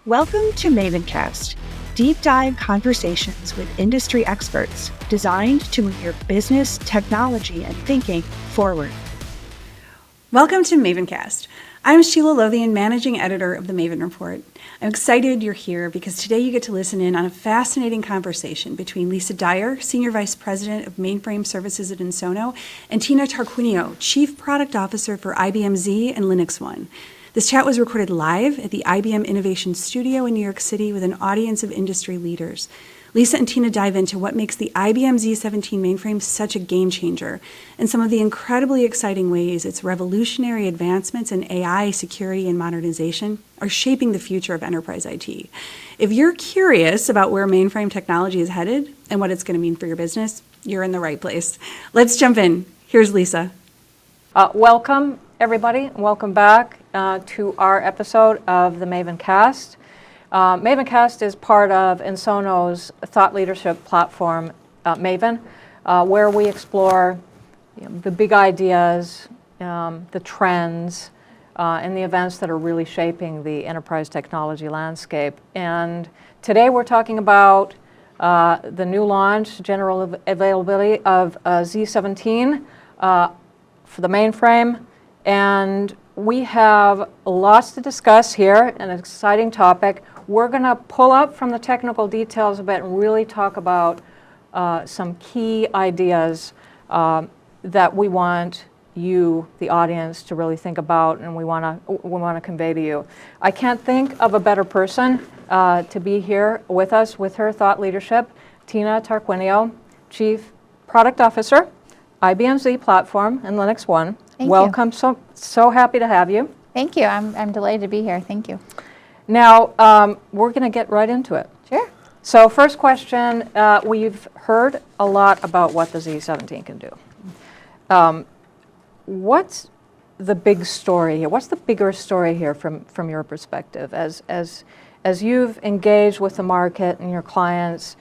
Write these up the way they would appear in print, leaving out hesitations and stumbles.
Welcome to MavenCast, deep dive conversations with industry experts designed to move your business, technology, and thinking forward. Welcome to MavenCast. I'm Sheila Lothian, Managing Editor of the Maven Report. I'm excited you're here because today you get to listen in on a fascinating conversation between Lisa Dyer, Senior Vice President of Mainframe Services at Ensono, and Tina Tarquinio, Chief Product Officer for IBM Z and LinuxONE. This chat was recorded live at the IBM Innovation Studio in New York City with an audience of industry leaders. Lisa and Tina dive into what makes the IBM z17 mainframe such a game changer and some of the incredibly exciting ways its revolutionary advancements in AI, security, and modernization are shaping the future of enterprise IT. If you're curious about where mainframe technology is headed and what it's going to mean for your business, you're in the right place. Let's jump in. Here's Lisa. Welcome, everybody. Welcome back to our episode of the MavenCast. MavenCast is part of Ensono's thought leadership platform, Maven, where we explore the big ideas, the trends, and the events that are really shaping the enterprise technology landscape. And today we're talking about the new launch, general availability of z17 for the mainframe. And we have lots to discuss here, an exciting topic. We're going to pull up from the technical details a bit and really talk about some key ideas that we want you, the audience, to really think about, and we want to convey to you. I can't think of a better person to be here with us with her thought leadership, Tina Tarquinio, Chief Product Officer, IBM Z Platform and LinuxONE. Welcome. So happy to have you. Thank you. I'm delighted to be here. Thank you. Now, we're going to get right into it. Sure. So first question, we've heard a lot about what the Z17 can do. What's the big story here? What's the bigger story here from your perspective? As you've engaged with the market and your clients,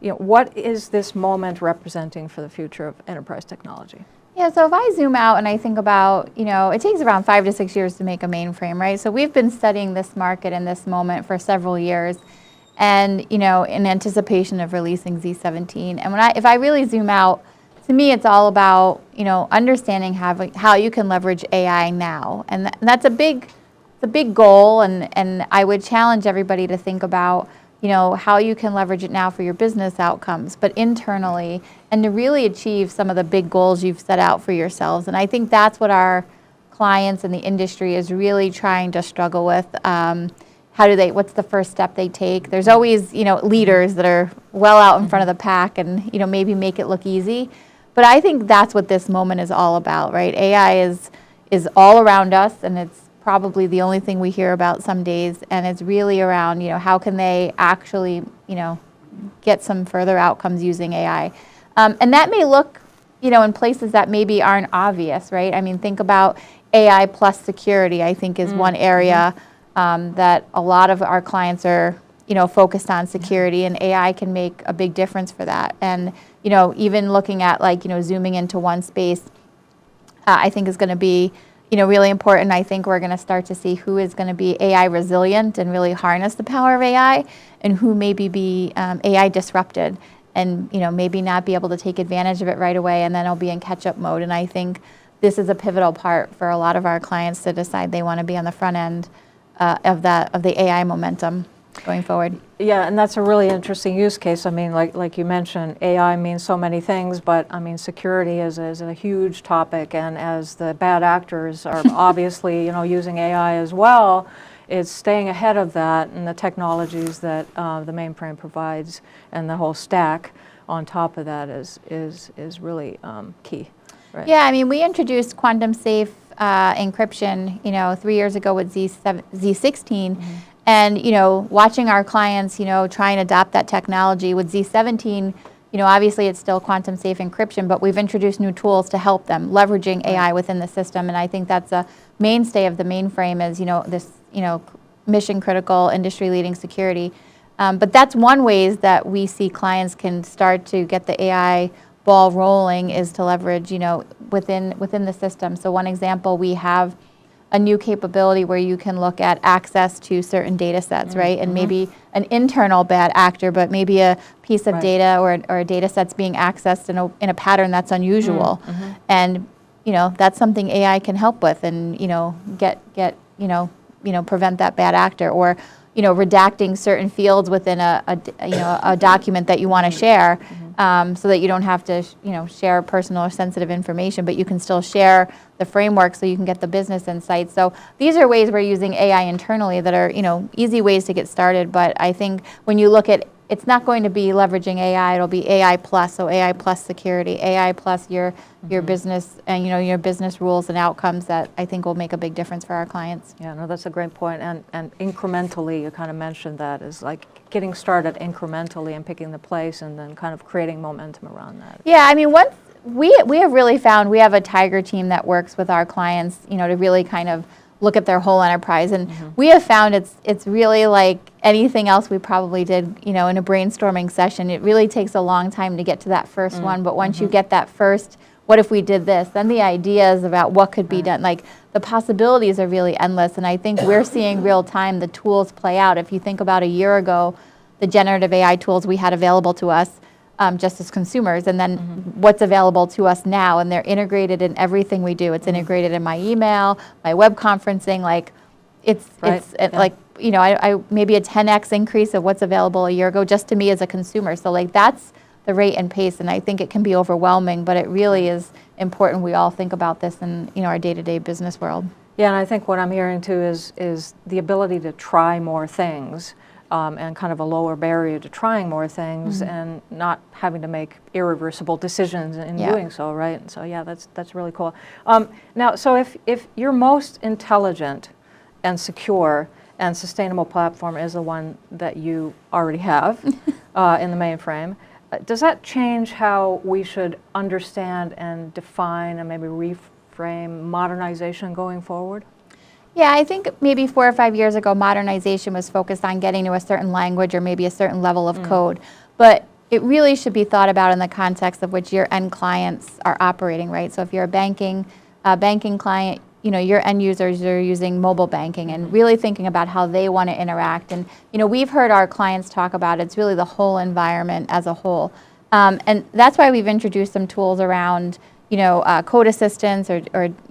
what is this moment representing for the future of enterprise technology? Yeah, so if I zoom out and I think about, it takes around 5 to 6 years to make a mainframe, right? So we've been studying this market and this moment for several years and, in anticipation of releasing Z17. And if I really zoom out, to me, it's all about, understanding how you can leverage AI now. And that's a big goal, and I would challenge everybody to think about, how you can leverage it now for your business outcomes, but internally, and to really achieve some of the big goals you've set out for yourselves. And I think that's what our clients and the industry is really trying to struggle with. What's the first step they take? There's always, leaders that are well out in front of the pack and, maybe make it look easy. But I think that's what this moment is all about, right? AI is all around us, and it's probably the only thing we hear about some days, and it's really around, how can they actually, get some further outcomes using AI. And that may look, in places that maybe aren't obvious, right? I mean, think about AI plus security, I think is one area that a lot of our clients are, focused on security, and AI can make a big difference for that. And, even looking at zooming into one space, I think is going to be really important. I think we're going to start to see who is going to be AI resilient and really harness the power of AI, and who maybe be AI disrupted and maybe not be able to take advantage of it right away, and then it'll be in catch-up mode. And I think this is a pivotal part for a lot of our clients to decide they want to be on the front end of the AI momentum going forward. Yeah, and that's a really interesting use case. I mean, like you mentioned, AI means so many things, but I mean, security is a huge topic, and as the bad actors are obviously, using AI as well, it's staying ahead of that and the technologies that the mainframe provides, and the whole stack on top of that is really key. Right? Yeah, I mean, we introduced quantum safe encryption, 3 years ago with Z16. Mm-hmm. And, watching our clients, try and adopt that technology with Z17, obviously it's still quantum safe encryption, but we've introduced new tools to help them leveraging AI within the system. And I think that's a mainstay of the mainframe is, this, mission critical industry leading security. But that's one ways that we see clients can start to get the AI ball rolling is to leverage, within the system. So one example, we have a new capability where you can look at access to certain data sets, right? And maybe an internal bad actor, but maybe a piece of data or a data set's being accessed in a pattern that's unusual. And, that's something AI can help with and, prevent that bad actor, or, redacting certain fields within a document that you want to share, so that you don't have to, share personal or sensitive information, but you can still share the framework so you can get the business insights. So these are ways we're using AI internally that are, easy ways to get started. But I think when you look at, it's not going to be leveraging AI, it'll be AI plus, so AI plus security, AI plus your business and, your business rules and outcomes that I think will make a big difference for our clients. Yeah, no, that's a great point. And incrementally, you kind of mentioned that, is like getting started incrementally and picking the place and then kind of creating momentum around that. Yeah, I mean, once we have really found, we have a tiger team that works with our clients, to really kind of look at their whole enterprise. And we have found it's really like anything else we probably did, in a brainstorming session. It really takes a long time to get to that first one. But once you get that first, what if we did this? Then the ideas about what could be done, like the possibilities are really endless. And I think we're seeing real time the tools play out. If you think about a year ago, the generative AI tools we had available to us, just as consumers, and then what's available to us now, and they're integrated in everything we do. It's integrated in my email, my web conferencing, like like, I maybe a 10x increase of what's available a year ago just to me as a consumer. So like that's the rate and pace, and I think it can be overwhelming, but it really is important we all think about this in, our day-to-day business world. Yeah, and I think what I'm hearing too is the ability to try more things. And kind of a lower barrier to trying more things and not having to make irreversible decisions in doing so, right? And so yeah, that's really cool. Now, so if your most intelligent and secure and sustainable platform is the one that you already have in the mainframe, does that change how we should understand and define and maybe reframe modernization going forward? Yeah, I think maybe 4 or 5 years ago, modernization was focused on getting to a certain language or maybe a certain level of code. But it really should be thought about in the context of which your end clients are operating, right? So if you're a banking client, your end users are using mobile banking and really thinking about how they want to interact. And, we've heard our clients talk about it's really the whole environment as a whole. And that's why we've introduced some tools around code assistance or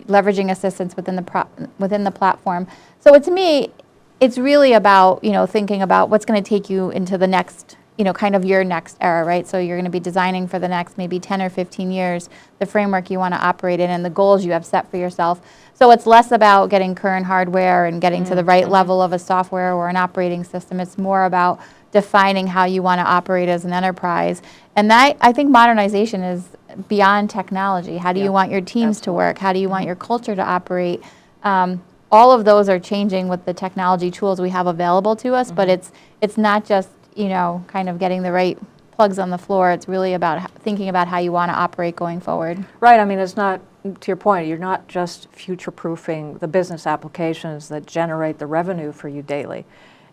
leveraging assistance within the platform. So to me, it's really about, thinking about what's going to take you into the next, kind of your next era, right? So you're going to be designing for the next maybe 10 or 15 years, the framework you want to operate in and the goals you have set for yourself. So it's less about getting current hardware and getting to the right level of a software or an operating system. It's more about defining how you want to operate as an enterprise. And that, I think modernization is beyond technology. How do you want your teams to work? How do you want your culture to operate? All of those are changing with the technology tools we have available to us, but it's not just, kind of getting the right plugs on the floor. It's really about thinking about how you want to operate going forward. Right. I mean, it's not, to your point, you're not just future-proofing the business applications that generate the revenue for you daily.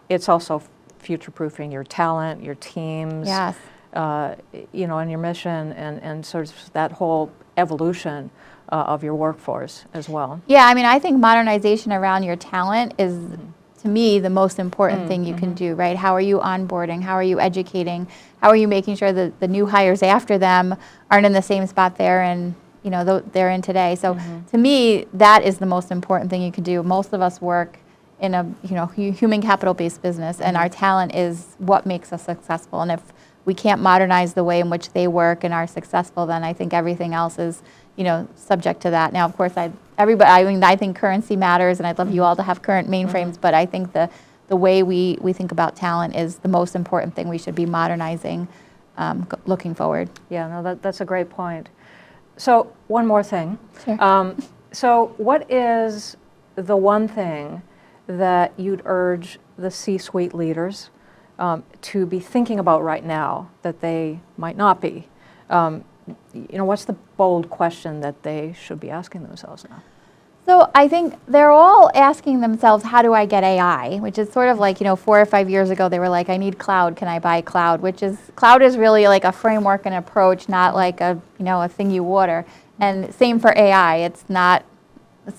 It's also future-proofing your talent, your teams. Yes. And your mission and sort of that whole evolution of your workforce as well. Yeah, I mean, I think modernization around your talent is, to me, the most important thing you can do, right? How are you onboarding? How are you educating? How are you making sure that the new hires after them aren't in the same spot they're in, they're in today? So to me, that is the most important thing you can do. Most of us work in a, human capital-based business, and our talent is what makes us successful. And if we can't modernize the way in which they work and are successful, then I think everything else is, subject to that. Now, of course, I think currency matters, and I'd love you all to have current mainframes, but I think the way we think about talent is the most important thing we should be modernizing looking forward. Yeah, no, that's a great point. So one more thing. Sure. So what is the one thing that you'd urge the C-suite leaders to be thinking about right now that they might not be? What's the bold question that they should be asking themselves now? So I think they're all asking themselves, how do I get AI? Which is sort of like, 4 or 5 years ago, they were like, I need cloud, can I buy cloud? Cloud is really like a framework and approach, not like a thing you order. And same for AI. It's not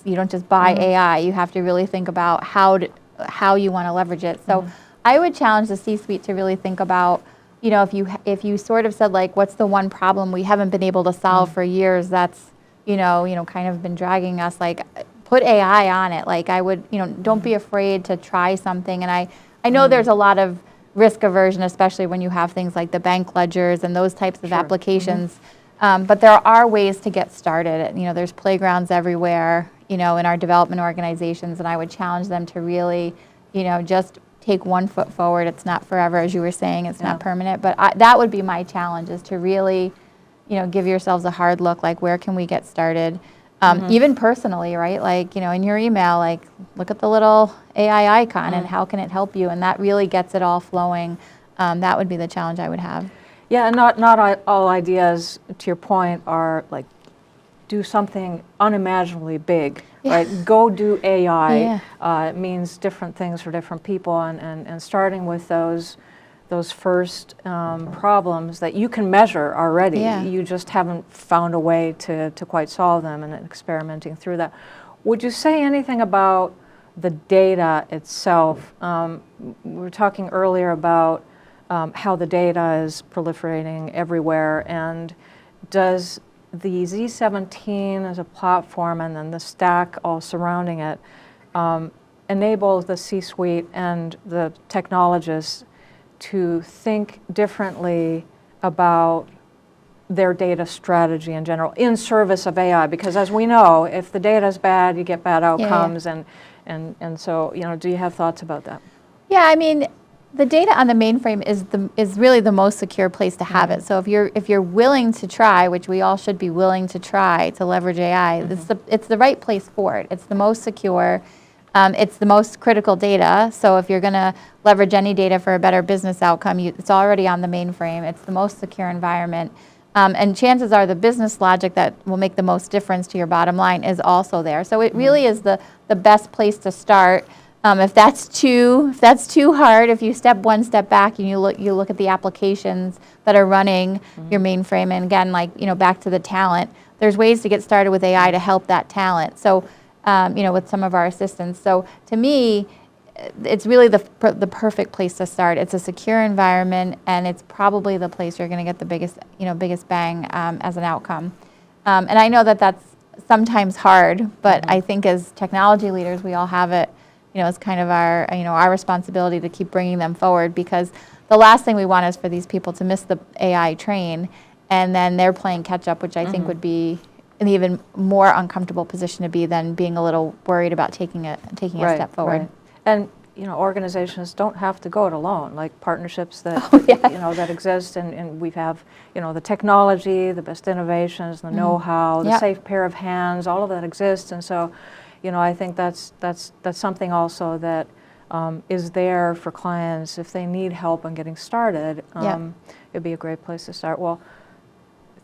you don't just buy AI. You have to really think about how you want to leverage it. So I would challenge the C-suite to really think about, if you sort of said like, what's the one problem we haven't been able to solve for years that's, kind of been dragging us, like put AI on it. Like I would, don't be afraid to try something. And I know there's a lot of risk aversion, especially when you have things like the bank ledgers and those types of applications. But there are ways to get started. There's playgrounds everywhere, in our development organizations, and I would challenge them to really, just take one foot forward. It's not forever, as you were saying, it's not permanent, but that would be my challenge, is to really, give yourselves a hard look, like where can we get started? Even personally, right? Like, in your email, like look at the little AI icon and how can it help you? And that really gets it all flowing. That would be the challenge I would have. Yeah, and not all ideas, to your point, are like do something unimaginably big, right? Go do AI. It means different things for different people, and starting with those first problems that you can measure already. You just haven't found a way to quite solve them, and experimenting through that. Would you say anything about the data itself? We were talking earlier about how the data is proliferating everywhere, and does the Z17 as a platform and then the stack all surrounding it enable the C-suite and the technologists to think differently about their data strategy in general in service of AI? Because as we know, if the data is bad, you get bad outcomes, and so, do you have thoughts about that? Yeah, I mean, the data on the mainframe is really the most secure place to have it. So if you're willing to try, which we all should be willing to try to leverage AI, it's the right place for it. It's the most secure. It's the most critical data. So if you're going to leverage any data for a better business outcome, it's already on the mainframe. It's the most secure environment. And chances are the business logic that will make the most difference to your bottom line is also there. So it really is the best place to start. If that's too hard, if you step one step back and you look at the applications that are running your mainframe, and again, like, back to the talent, there's ways to get started with AI to help that talent. So, with some of our assistants. So to me, it's really the perfect place to start. It's a secure environment, and it's probably the place you're going to get the biggest bang as an outcome. And I know that that's sometimes hard, but I think as technology leaders, we all have it. It's kind of our responsibility to keep bringing them forward, because the last thing we want is for these people to miss the AI train, and then they're playing catch up, which I think would be an even more uncomfortable position to be than being a little worried about taking a step forward. Right. And organizations don't have to go it alone. Like partnerships that that exist, and we have the technology, the best innovations, the know-how, the safe pair of hands, all of that exists, and so. I think that's something also that is there for clients if they need help in getting started. It'd be a great place to start. Well,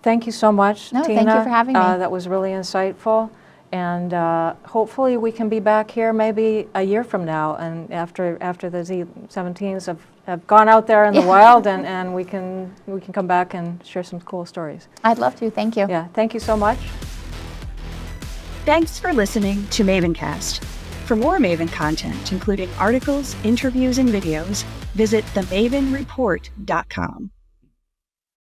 thank you so much, Tina. Thank you for having me. That was really insightful, and hopefully we can be back here maybe a year from now, and after the Z17s have gone out there in the wild, and we can come back and share some cool stories. I'd love to. Thank you. Yeah, thank you so much. Thanks for listening to MavenCast. For more Maven content, including articles, interviews, and videos, visit themavenreport.com.